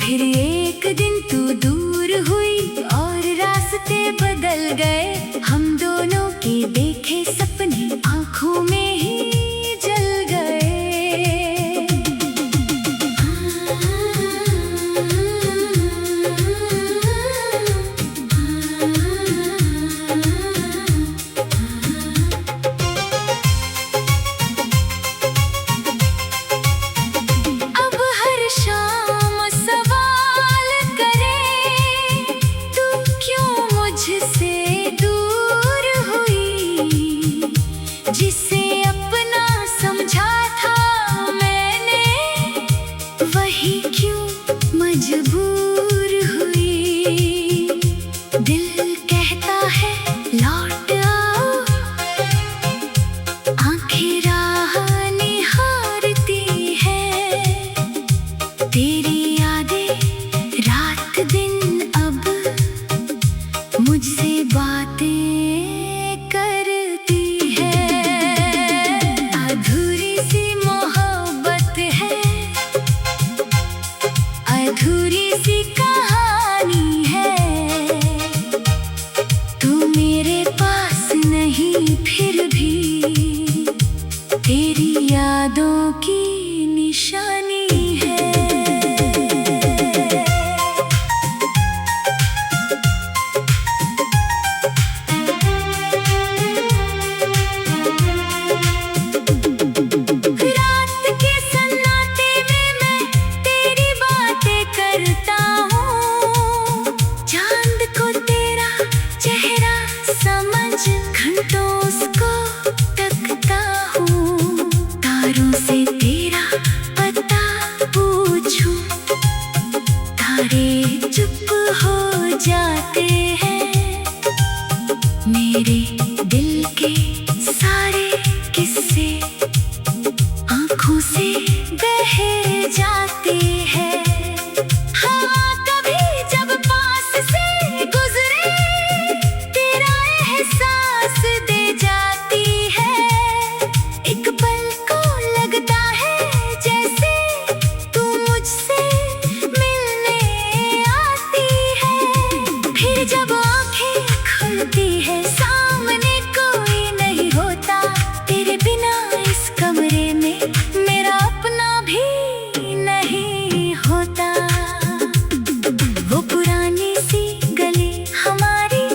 फिर एक दिन तू दूर हुई और रास्ते बदल गए। हम दोनों के देखे सपने आँखों में ही जल गए। अब हर शाम सवाल करे, तू क्यों मुझसे दूर हुई। जिसे अपना समझा था मैंने, वही क्यों मजबूर हुई। दिल कहता है लौट आओ, आंखें राह निहारती है। तेरी यादें रात दिन अब मुझसे बातें करती है। अधूरी सी मोहब्बत है, अधूरी सी कहानी है। तू मेरे पास नहीं फिर भी तेरी यादों की निशानी है। रात के सन्नाटे में मैं तेरी बातें करता हूँ। चांद को तेरा चेहरा समझ घंटों उसको तकता हूँ। तारों से तेरा पता पूछूं, तारे चुप हो जाते हैं। मेरे दिल के सारे किस्से आँखों से बहे जाते हैं। हवा कभी जब पास से गुजरे, तेरा एहसास दे जाती है। एक पल को लगता है जैसे तू मुझसे मिलने आती है। फिर जब आँखें खुलती है, सामने कोई नहीं होता। तेरे बिना इस कमरे में मेरा अपना भी नहीं होता। वो पुरानी सी गली हमारी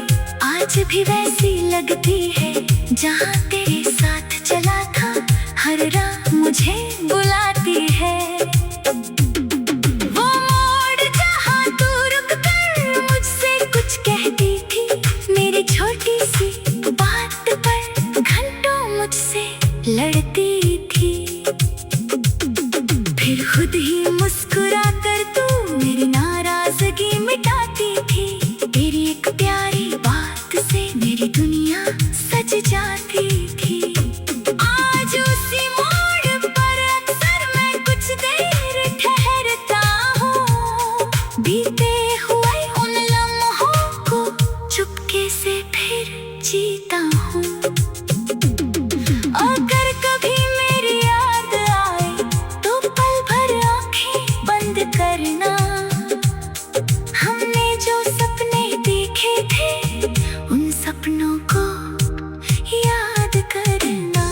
आज भी वैसी लगती है, जहाँ तेरे साथ चला था हर राह मुझे बुलाती है। वो मोड़ जहाँ तू रुक कर मुझसे कुछ कहती थी, मेरी छोटी सी बात पर घंटों मुझसे लड़ती थी। फिर खुद ही मुस्कुरा कर तू मेरी नाराजगी मिटाती थी। तेरी एक प्यारी बात से मेरी दुनिया सज जाती थी। आज उसी मोड़ पर अक्सर मैं कुछ देर ठहरता हूँ। बीते हुए उन लम्हों को चुपके से फिर जीता हूँ। अगर कभी मेरी याद आए तो पल भर आंखें बंद करना। हमने जो सपने देखे थे उन सपनों को याद करना।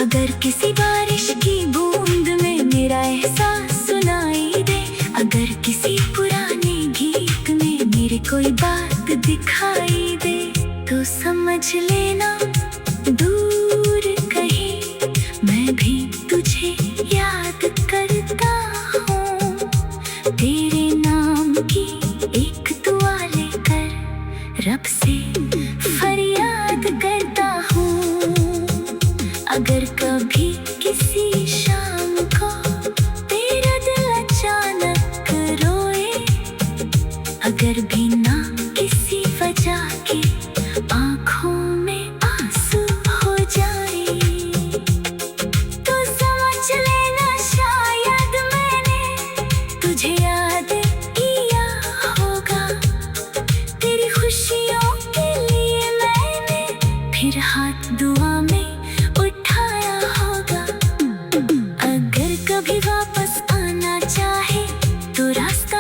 अगर किसी बारिश की बूंद में मेरा एहसास सुनाई दे, अगर किसी पुराने गीत में मेरी कोई बात दिखाई दे, तो समझ लेना दूर कहीं मैं भी तुझे याद करता हूँ। तेरे नाम की एक दुआ लेकर रब से फरियाद करता हूँ। अगर कभी किसी शाम को तेरा दिल अचानक रोए, अगर भी ना किसी वजह के आँखों में आंसू हो जाए, तो समझ लेना शायद मैंने तुझे याद किया होगा। तेरी खुशियों के लिए मैंने फिर हाथ दुआ में उठाया होगा। अगर कभी वापस आना चाहे तो रास्ता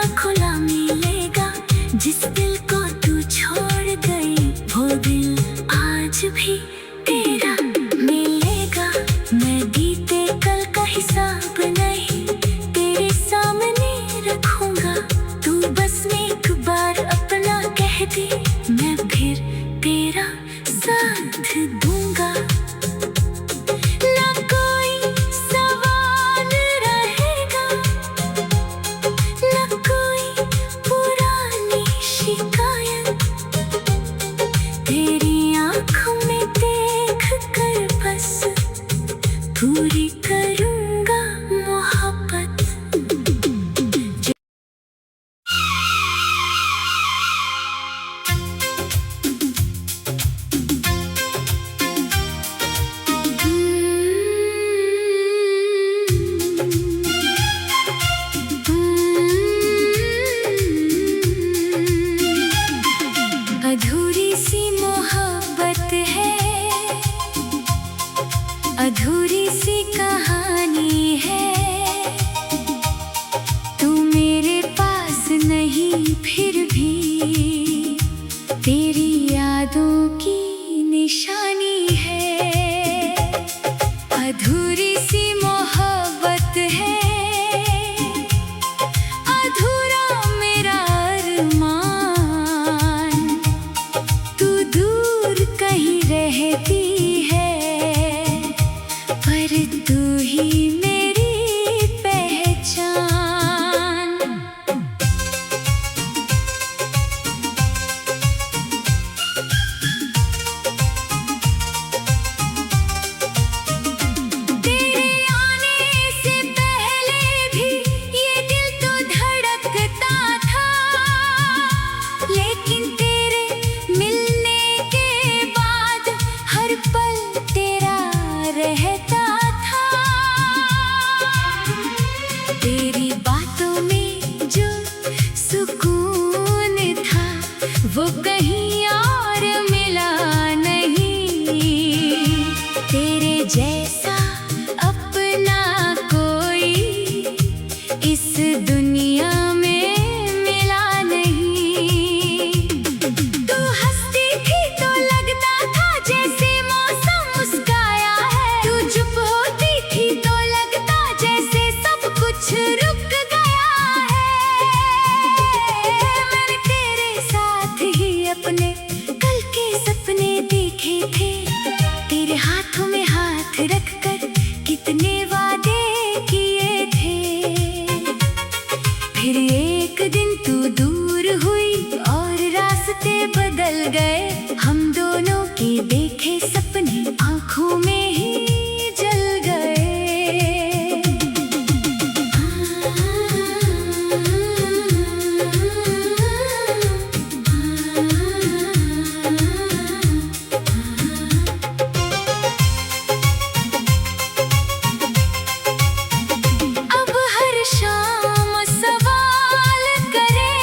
फिर एक दिन तू दूर हुई और रास्ते बदल गए। हम दोनों के देखे सपने आँखों में ही जल गए। अब हर शाम सवाल करे,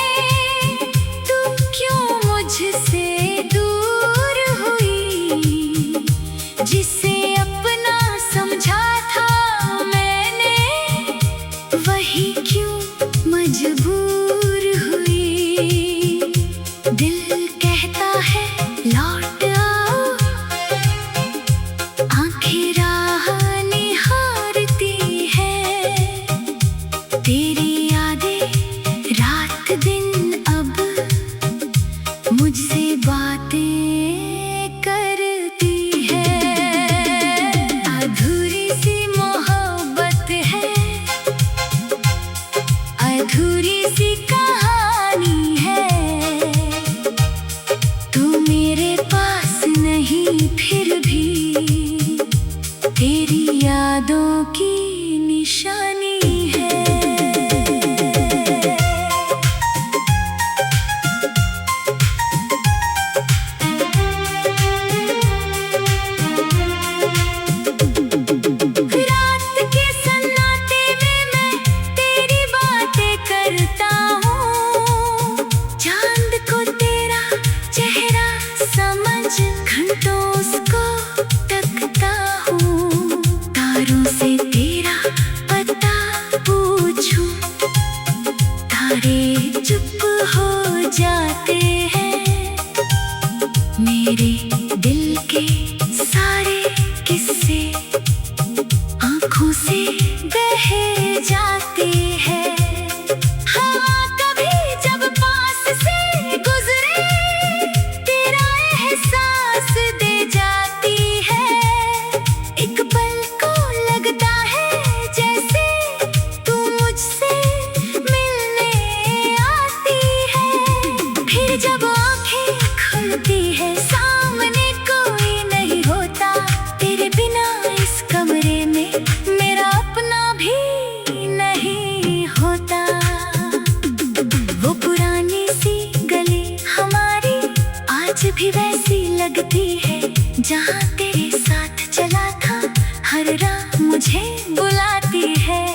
तू क्यों मुझसे दूर हुई। जिसे अपना समझा था मैंने, वही क्यों मजबूर हुई। दिल कहता है लौट आओ, आंखें राह निहारती है। तेरी यादें रात दिन अब मुझसे बातें करती है। अधूरी सी मोहब्बत है, अधूरी सी कहानी है। तू मेरे पास नहीं फिर भी तेरी यादों की निशानी है। रात के सन्नाटे में मैं तेरी बातें करता हूँ। चांद को तेरा चेहरा समझ घंटों उसको तकता हूँ। तारों से तेरा पता पूछूं, तारे चुप हो जाते हैं। मेरे दिल के सारे किस्से आँखों से बह जाते हैं। हवा कभी जब पास से गुजरे, तेरा एहसास दे जाती है। एक पल को लगता है जैसे तू मुझसे मिलने आती है। फिर जब आँखें खुलती है, सामने कोई नहीं होता। तेरे बिना इस कमरे में मेरा अपना भी नहीं होता। वो पुरानी सी गली हमारी आज भी वैसी लगती है, जहाँ तेरे साथ चला था हर राह मुझे बुलाती है।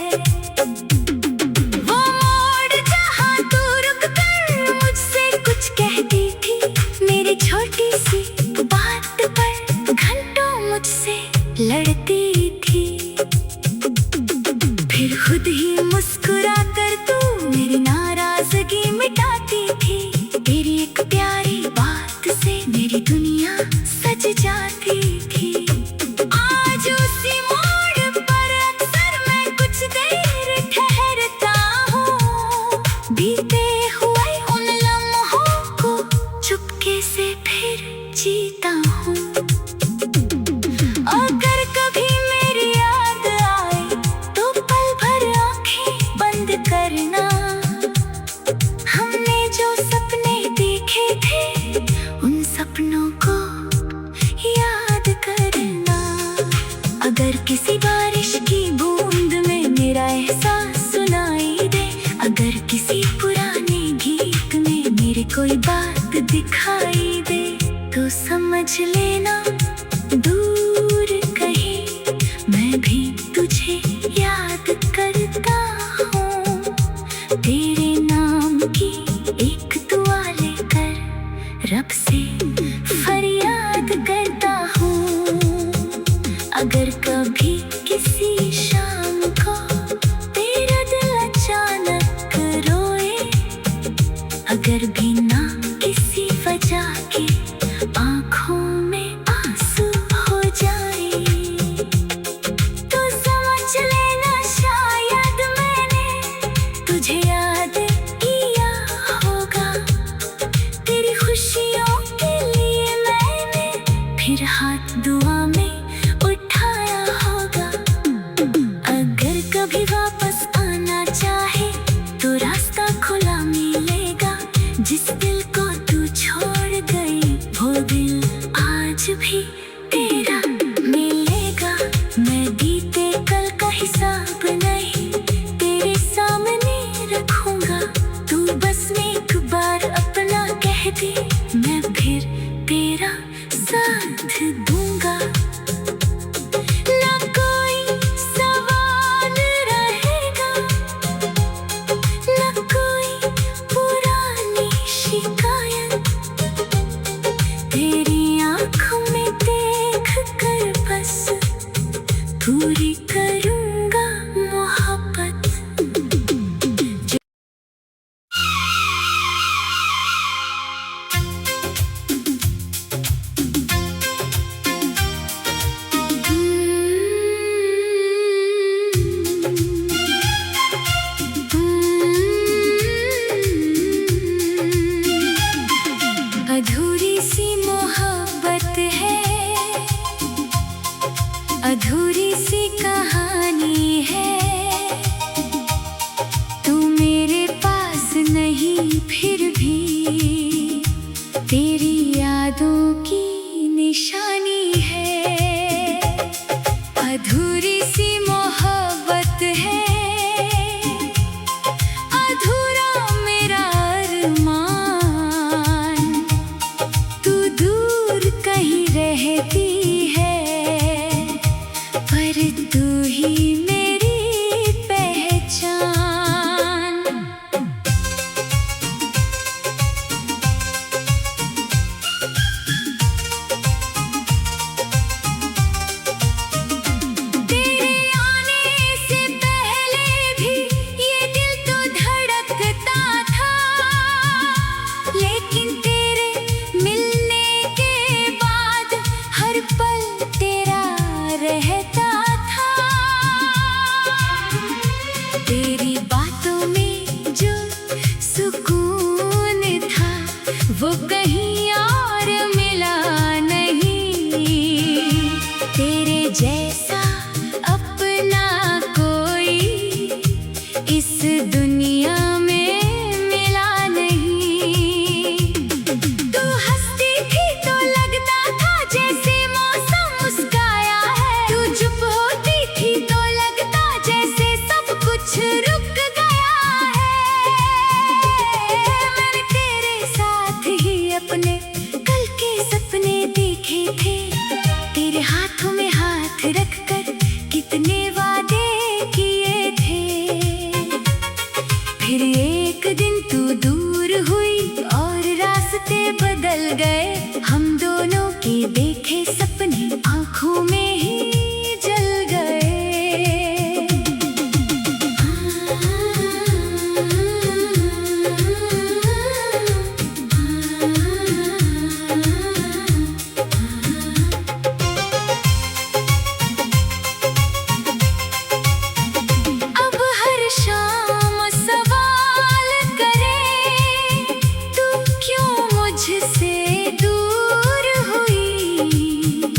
वो मोड़ जहाँ तू रुक कर मुझसे कुछ कहती थी, मेरी छोटी सी बात पर घंटों मुझसे लड़ती थी। फिर खुद ही मुस्कुरा कर तू मेरी नाराजगी मिटाती थी। तेरी एक प्यारी बात से मेरी दुनिया सज जाती थी। आज उसी मोड़ पर अक्सर मैं कुछ देर ठहरता हूँ। बीते हुए उन लम्हों को चुपके से फिर जीता हूँ। अगर कभी मेरी याद आए तो पल भर आंखें बंद करना। हमने जो सपने देखे थे उन सपनों को याद करना। अगर किसी बारिश की बूंद में मेरा एहसास सुनाई दे, अगर किसी पुराने गीत में मेरी कोई बात दिखाई दे, तो समझ लेना दूर कहीं मैं भी तुझे याद करता हूँ। तेरे नाम की एक दुआ लेकर रब से फरियाद करता हूँ। अगर कभी किसी शाम को तेरा दिल अचानक रोए, अगर बिना किसी वजह के आँखों में आंसू हो जाए, तो समझ लेना शायद मैंने तुझे याद किया होगा। तेरी खुशियों के लिए मैंने फिर हाथ दुआ में उठाया होगा। अगर कभी वापस आना चाहे तो रास्ता खुला मिलेगा। जिस दिल को तू छोड़ गई वो दिल आज भी तेरा मिलेगा। मैं बीते कल का हिसाब नहीं तेरे सामने रखूंगा। तू बस एक बार अपना कह दे मैं फिर तेरा साथ दूंगा। ना कोई सवाल रहेगा, ना कोई पुरानी शिकायत। तेरी आँखों में देख कर बस पूरी करूंगा मोहब्बत। अधूरी सी मोहब्बत है, अधूरी सी कहानी है। तू मेरे पास नहीं फिर भी तेरी यादों की निशानी है। अधूरी सी मोहब्बत है, अधूरा मेरा अरमान। तू दूर कहीं रहती है पर तू ही मेरी पहचान। तेरे आने से पहले भी ये दिल तो धड़कता था, लेकिन तेरे मिलने के बाद हर पल तेरा रहता था। तेरी बातों में जो सुकून था वो कहीं और मिला नहीं। तेरे जैसा अपना कोई इस दुनिया में मिला नहीं। तू हंसती थी तो लगता था जैसे मौसम मुस्काया है। तू चुप होती थी तो लगता जैसे सब कुछ रुक गया है। मैंने तेरे साथ ही अपने कल के सपने देखे थे। तेरे हाथों में हाथ रखकर कितने वादे किए थे। फिर एक दिन तू दूर हुई और रास्ते बदल गए। हम दोनों के देखे सपने आँखों में ही जल गए। अब हर शाम सवाल करे तू क्यों मुझसे दूर हुई।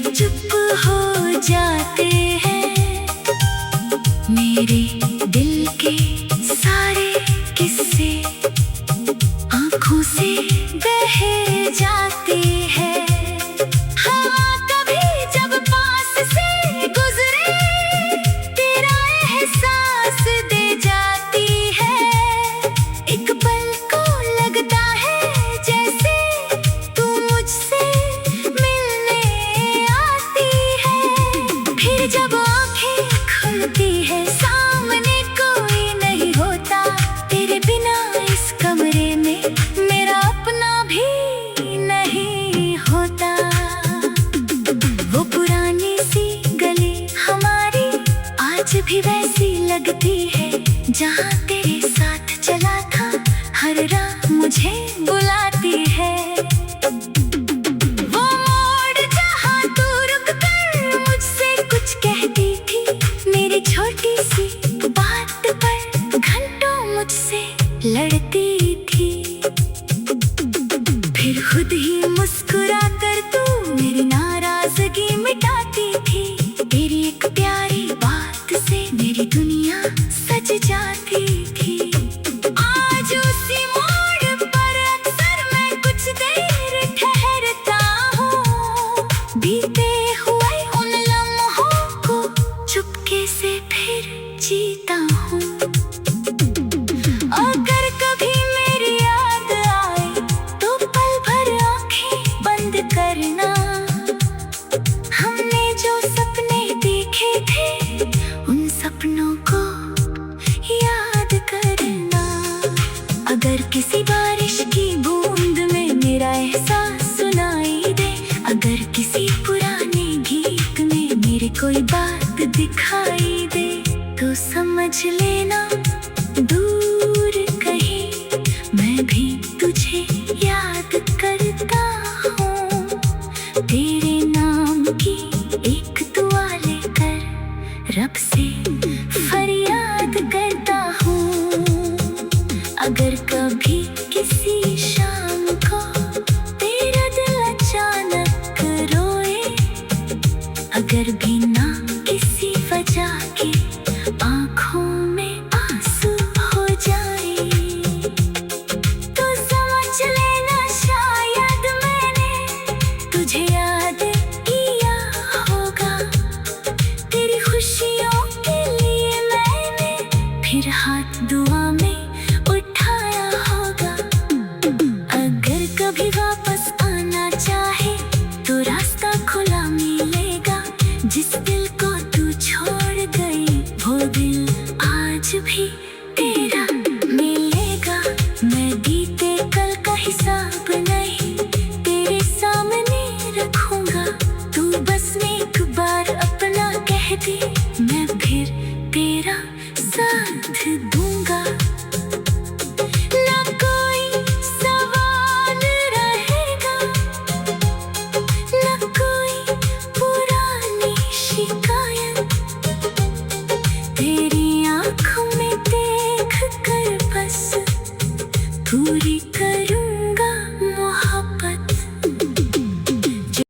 चुप हो जाते हैं। मेरे दिल के सारे किस्से आँखों से बह जाते हैं। हाँ, कभी जब पास से गुजरे तेरा एहसास दे जाती है। एक पल को लगता है जैसे तू मुझसे मिलने आती है। फिर जब आँखें खुलती है सामने कोई नहीं होता। तेरे बिना इस कमरे में मेरा अपना भी नहीं होता। वो पुरानी सी गली हमारी आज भी वैसी लगती है जहाँ तेरे साथ चला था। हर रात मुझे बुलाती है। वो मोड़ जहाँ तू रुक कर मुझसे कुछ कहती थी। मेरी छोटी सी बात पर घंटों मुझसे लड़ती थी। फिर खुद ही मुस्कुरा कर तू मेरी नाराजगी मिटाती थी। तेरी एक प्यारी बात से मेरी दुनिया सज जाती थी। आज उसी मोड़ पर अक्सर मैं कुछ देर ठहरता हूँ। बीते हुए उन लम्हों को चुपके से फिर जीता हूँ। अगर कभी मेरी याद आए तो पल भर आँखें बंद करना। हमने जो सपने देखे थे उन सपनों को याद करना। अगर किसी बारिश की बूंद में मेरा एहसास सुनाई दे, अगर किसी पुराने गीत में मेरी कोई बात दिखाई दे, तो समझ लेना दूर कहीं मैं भी तुझे याद करता हूँ। तेरे नाम की एक दुआ लेकर रब से फरियाद करता हूँ। अगर कभी किसी शाम को तेरा दिल अचानक रोए, अगर बिना किसी वजह के आँखों में आंसू हो जाए, तो समझ लेना शायद मैंने तुझे याद किया होगा। तेरी खुशियों के लिए मैंने फिर हाथ दुआ में उठाया होगा। अगर कभी वापस आना चाहे तो रास्ता खुला मिलेगा। जिस दिल को तू छोड़ गई वो दिल आज भी तेरा मिलेगा। मैं बीते कल का हिसाब नहीं तेरे सामने रखूंगा। तू बस एक बार अपना कह दे।